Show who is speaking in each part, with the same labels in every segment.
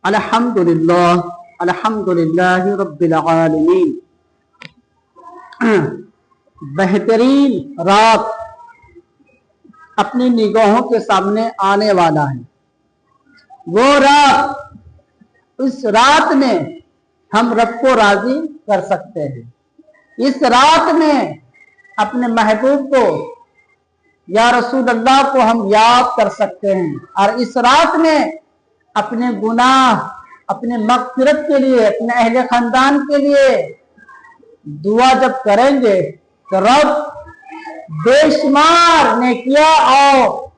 Speaker 1: अल्हम्दुलिल्लाह अल्हम्दुलिल्लाहि रब्बिल आलमीन। बेहतरीन रात अपनी निगाहों के सामने आने वाला है। वो रात, इस रात में हम रब को राजी कर सकते हैं। इस रात में अपने महबूब को या रसूल अल्लाह को हम याद कर सकते हैं। और इस रात में अपने गुनाह, अपने मग़फ़िरत के लिए, अपने अहले खानदान के लिए दुआ जब करेंगे तो रब बेशुमार नेकियां और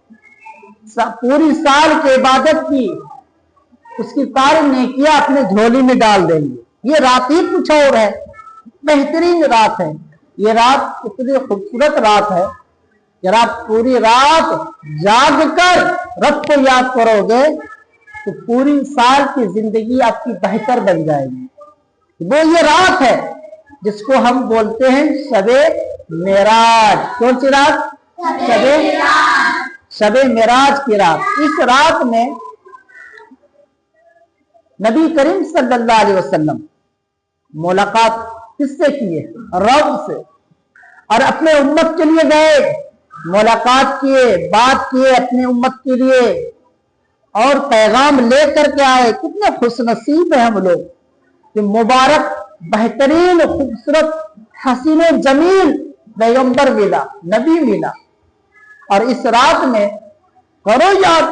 Speaker 1: पूरी साल की इबादत की उसकी सारी नेकियां अपने झोली में डाल देंगे। ये रात ही कुछ और है, बेहतरीन रात है। ये रात इतनी खूबसूरत रात है, जब आप पूरी रात जाग कर रब को याद करोगे तो पूरी साल की जिंदगी आपकी बेहतर बन जाएगी। वो ये रात है जिसको हम बोलते हैं शबे मेराज। कौन सी रात? शबे मेराज की रात। इस रात में नबी करीम सल्लल्लाहु अलैहि वसल्लम मुलाकात किससे किए? रब से। और अपने उम्मत के लिए गए, मुलाकात किए, बात किए अपने उम्मत के लिए और पैगाम लेकर के आए। कितने खुशनसीब हैं हम लोग कि मुबारक बेहतरीन खूबसूरत हसीन जमील पैगंबर मिला, नबी मिला। और इस रात में करो याद,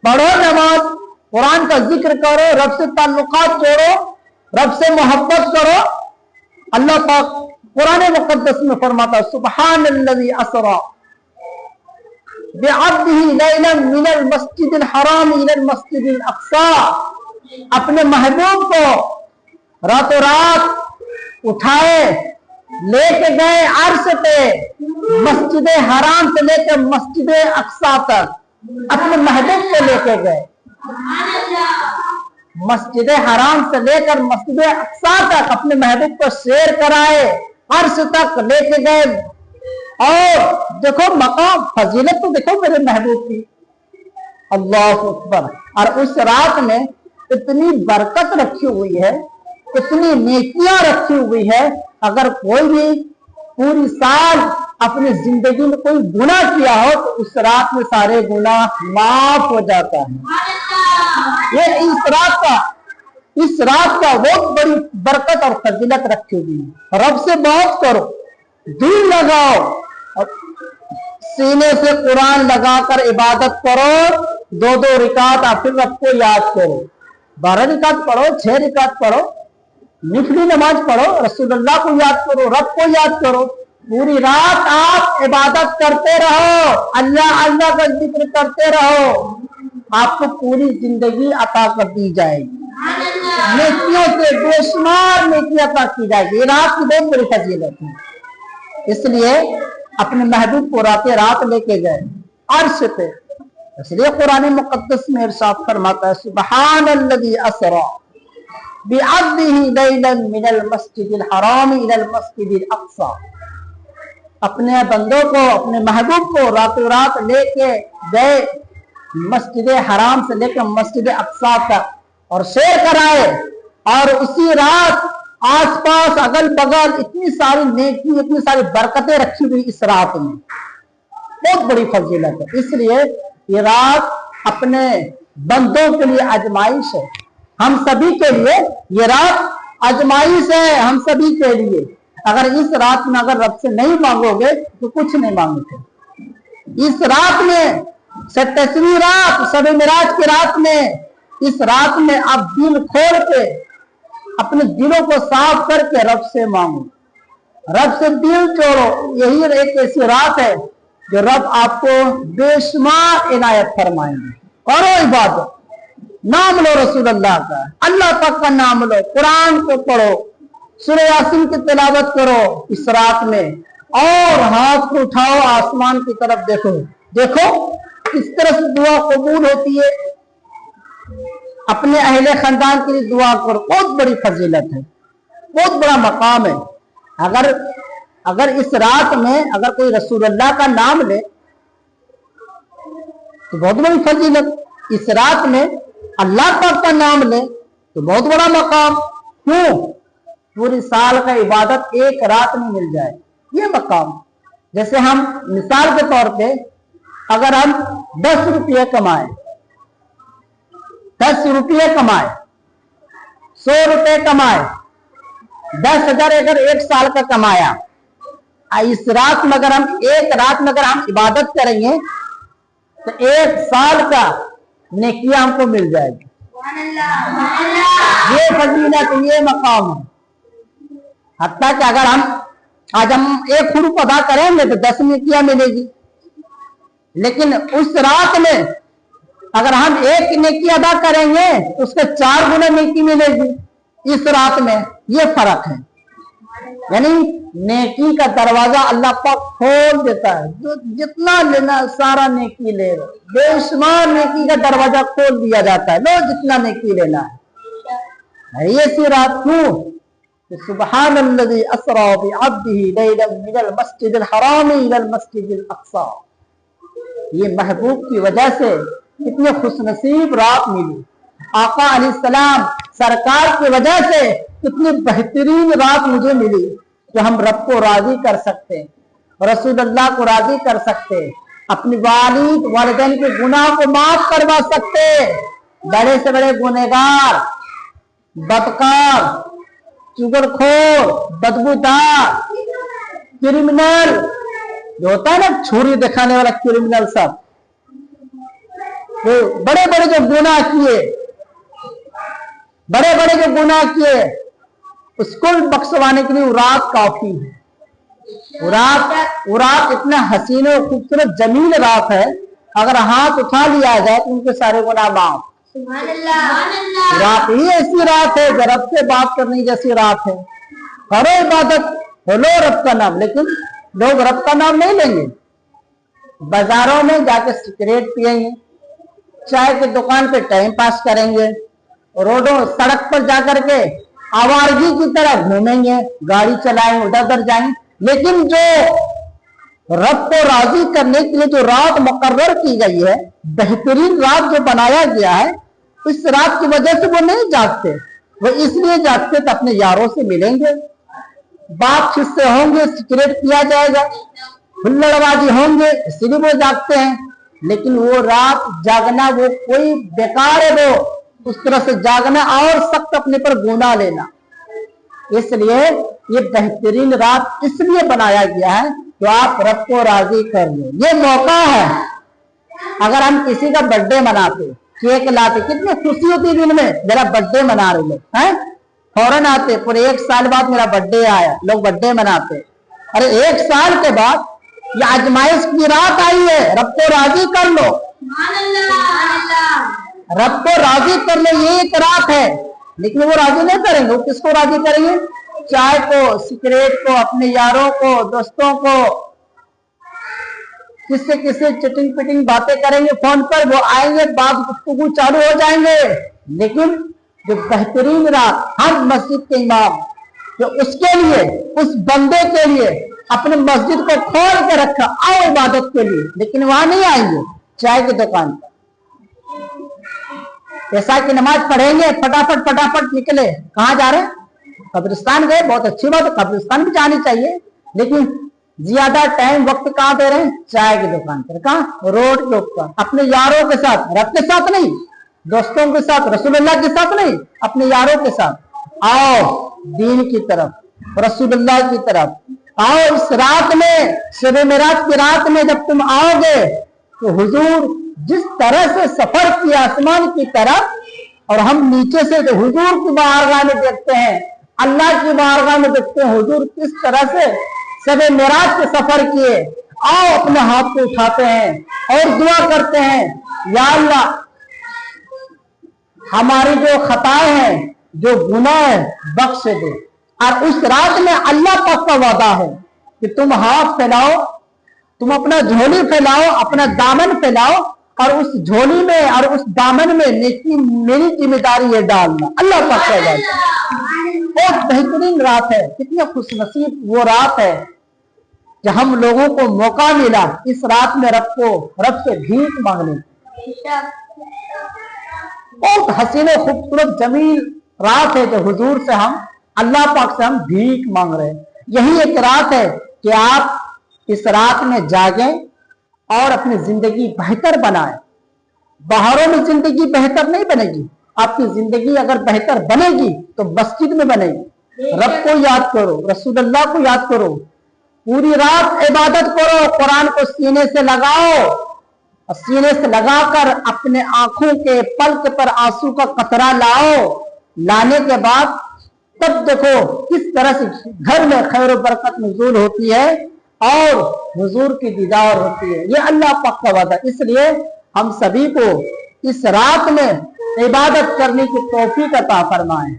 Speaker 1: पढ़ो नमाज, कुरान का जिक्र करो, रब से ताल्लुकात जोड़ो, रब से मोहब्बत करो। अल्लाह पाक कुरान मुक़द्दस में फरमाता सुब्हानल्लज़ी असरा बिअब्दिही लैलन मिनल मस्जिदिल हराम इलल मस्जिदिल अक़सा। अपने महबूब को रातों रात उठाए, लेके गए अर्श पे, मस्जिद हराम से लेकर मस्जिद अक़सा तक अपने महबूब को लेके गए। मस्जिद हराम से लेकर मस्जिद अक़सा तक अपने महबूब को सैर कराए, अर्श तक लेके गए। और देखो मकाम, फजीलत तो देखो मेरे महबूब की, अल्लाह अकबर। और उस रात में इतनी बरकत रखी हुई है, इतनी नेकियां रखी हुई है। अगर कोई भी पूरी साल अपनी जिंदगी में कोई गुनाह किया हो तो उस रात में सारे गुनाह माफ हो जाता है। ये इस रात का बहुत बड़ी बरकत और फजीलत रखी हुई है। रब से बात करो, दिल लगाओ, सीने से कुरान लगाकर इबादत करो। 2-2 रिकात आप फिर रब को याद करो, 12 रिकात पढ़ो, 6 रिकात पढ़ो, निफली नमाज पढ़ो, रसूलुल्लाह को याद करो, रब को याद करो। पूरी रात आप इबादत करते रहो, अल्लाह अल्लाह का जिक्र करते रहो, आपको पूरी जिंदगी अता कर दी जाएगी। नेकियों से बेशुमार नेकियां अता की जाएगी। ये रात की बहुत बड़ी फजीलत है। इसलिए अपने महबूब को रात लेके गए अर्श पे। इसलिए कुरान मुक़द्दस में इरशाद फरमाता है सुब्हानल्लज़ी असरा बिअब्दिही लैलन मिनल मस्जिदिल हराम इलल मस्जिदिल अक़सा। अपने बंदों को, अपने महबूब को रातों रात लेके गए मस्जिद हराम से लेकर मस्जिद अक़सा तक और सैर कराए। और उसी रात आसपास अगल बगल इतनी सारी नेकी, इतनी सारी बरकतें रखी हुई इस रात में, बहुत बड़ी फजीलत है। इसलिए ये रात अपने बंदों के लिए आजमाइश है, हम सभी के लिए ये रात आजमाइश है, हम सभी के लिए। अगर इस रात में अगर रब से नहीं मांगोगे तो कुछ नहीं मांगोगे। इस रात में 27वीं रात, शबे मेराज की रात में, इस रात में आप दिल खोल के अपने दिलों को साफ करके रब से मांगो, रब से दिल जोड़ो। यही एक ऐसी रात है जो रब आपको बेशुमार इनायत फरमाएंगे। करो इबादत, नाम लो रसूल अल्लाह का, अल्लाह पाक का नाम लो, कुरान को पढ़ो, सूरह यासीन की तिलावत करो इस रात में। और हाथ को उठाओ, आसमान की तरफ देखो, देखो किस तरह से दुआ कबूल होती है। अपने अहले खानदान के लिए दुआ करो, बहुत बड़ी फजीलत है, बहुत बड़ा मकाम है। अगर इस रात में अगर कोई रसूलुल्लाह का नाम ले तो बहुत बड़ी फजीलत। इस रात में अल्लाह पाक का नाम ले तो बहुत बड़ा मकाम। क्यों? पूरी साल का इबादत एक रात में मिल जाए, ये मकाम। जैसे हम मिसाल के तौर पे अगर हम 10 रुपये कमाए, 10 रुपये कमाए, 100 रुपये कमाए, 10,000 अगर एक साल का कमाया, इस रात में अगर हम एक रात में अगर हम इबादत करेंगे तो एक साल का नेकियां हमको मिल जाएगी। ये फजीलत, ये मकाम है। हत्ता कि अगर आज हम 1 हुरूफ अदा करेंगे तो 10 नेकियां मिलेगी, लेकिन उस रात में अगर हम 1 नेकी अदा करेंगे तो उसके 4 गुना नेकी मिलेगी इस रात में। ये फर्क है। यानी नेकी का दरवाजा अल्लाह पाक खोल देता है, जो जितना लेना सारा नेकी ले लो, बेशुमार नेकी का दरवाजा खोल दिया जाता है, लो जितना नेकी लेना है। ये सी रात क्यों? सुब्हानल्लज़ी अस्रा बिअब्दिही लैलन मिनल मस्जिदिल हराम इलल मस्जिदिल अक़सा। ये महबूब की वजह से कितने खुशनसीब रात मिली, आका अलैहिस्सलाम सरकार की वजह से कितनी बेहतरीन रात मुझे मिली कि हम रब को राजी कर सकते, रसूलुल्लाह को राजी कर सकते, अपनी वालिदैन के गुनाह को माफ करवा सकते। बड़े से बड़े गुनहगार, बदकार, चुगलखोर, बदबूदार, क्रिमिनल जो होता है ना, छुरी दिखाने वाला क्रिमिनल, सब तो बड़े बड़े जो गुनाह किए, बड़े बड़े जो गुनाह किए, उसको बख्शवाने के लिए वो रात काफी है। वो रात इतना हसीन और खूबसूरत जमील रात है, अगर हाथ उठा लिया जाए तो उनके सारे गुनाह माफ। रात ही ऐसी रात है, रब से बात करने जैसी रात है। करो इबादत, बोलो रब का नाम, लेकिन लोग रब का नाम नहीं लेंगे। बाजारों में जाके सिगरेट पियेंगे, चाय की दुकान पे टाइम पास करेंगे, रोडों सड़क पर जाकर के आवारगी की तरह घूमेंगे, गाड़ी चलाएंगे, उधर उधर जाएंगे। लेकिन जो रब को राजी करने के लिए जो रात मुकर्रर की गई है, बेहतरीन रात जो बनाया गया है, इस रात की वजह से वो नहीं जागते। वो इसलिए जागते तो अपने यारों से मिलेंगे, बातचीत से होंगे, सिगरेट पिया जाएगा, हुल्लड़बाजी होंगे, इसलिए वो जागते हैं। लेकिन वो रात जागना वो कोई बेकार है, वो उस तरह से जागना और सख्त अपने पर गुनाह लेना। इसलिए ये बेहतरीन रात इसलिए बनाया गया है तो आप रब को राजी कर लो। ये मौका है। अगर हम किसी का बर्थडे मनाते, केक लाते, कितनी खुशी होती दिन में, जरा बर्थडे मना रहे लोग हैं, फौरन आते, पूरे 1 साल बाद मेरा बर्थडे आया, लोग बर्थडे मनाते। अरे 1 साल के बाद ये आजमाइश की रात आई है, रब को राजी कर लो, रब को राजी कर लो। ये एक रात है, लेकिन वो राजी नहीं करेंगे। वो किसको राजी करेंगे? चाय को, सिगरेट को, अपने यारों को, दोस्तों को, किससे किससे चिटिंग पिटिंग बातें करेंगे फोन पर, वो आएंगे, बात गुफ्तगू चालू हो जाएंगे। लेकिन जो बेहतरीन रात, हम मस्जिद के इमाम जो उसके लिए, उस बंदे के लिए अपने मस्जिद को खोल के रखा, आओ इबादत के लिए, लेकिन वहां नहीं आएंगे चाय की दुकान पर। ऐसा की नमाज पढ़ेंगे, फटाफट फटाफट निकले, कहाँ जा रहे हैं? कब्रिस्तान गए, बहुत अच्छी बात है, कब्रिस्तान भी जानी चाहिए, लेकिन ज्यादा टाइम वक्त कहाँ दे रहे हैं? चाय की दुकान पर। कहाँ? रोड के ऊपर, अपने यारों के साथ, रब के साथ नहीं, दोस्तों के साथ, रसूलुल्लाह के साथ नहीं, अपने यारों के साथ। आओ दीन की तरफ, रसूलुल्लाह की तरफ आओ। इस रात में, शब मेराज की रात में जब तुम आओगे तो हुजूर जिस तरह से सफर किया आसमान की तरफ, और हम नीचे से जो हुजूर की बारगाह में देखते हैं, अल्लाह की बारगाह में देखते हैं हुजूर किस तरह से शब मेराज के सफर किए। आओ अपने हाथ को उठाते हैं और दुआ करते हैं, या अल्लाह हमारी जो खताएं हैं, जो गुनाह है, बख्श दे। और उस रात में अल्लाह पाक का वादा है कि तुम हाथ फैलाओ, तुम अपना झोली फैलाओ, अपना दामन फैलाओ, और उस झोली में और उस दामन में नेकी मेरी जिम्मेदारी है डालना। अल्लाह पाक का वादा। बहुत बेहतरीन रात है, कितनी खुशनसीब वो रात है जब हम लोगों को मौका मिला इस रात में रब से भीख मांगने। बहुत हसीन खूबसूरत जमील रात है जो हुजूर से हम अल्लाह पाक से हम भीख मांग रहे हैं। यही एक रात है कि आप इस रात में जागें और अपनी जिंदगी बेहतर बनाएं। बाहरों में जिंदगी बेहतर नहीं बनेगी, आपकी जिंदगी अगर बेहतर बनेगी तो मस्जिद में बनेगी। रब को याद करो, रसूलुल्लाह को याद करो, पूरी रात इबादत करो, कुरान को सीने से लगाओ, सीने से लगाकर अपने आंखों के पलक पर आंसू का कतरा लाओ। लाने के बाद तब देखो किस तरह से घर में खैर बरकत नज़ूल होती है और हुजूर की दीदार होती है। ये अल्लाह पाक का वादा। इसलिए हम सभी को इस रात में इबादत करने की तौफीक अता फरमाए।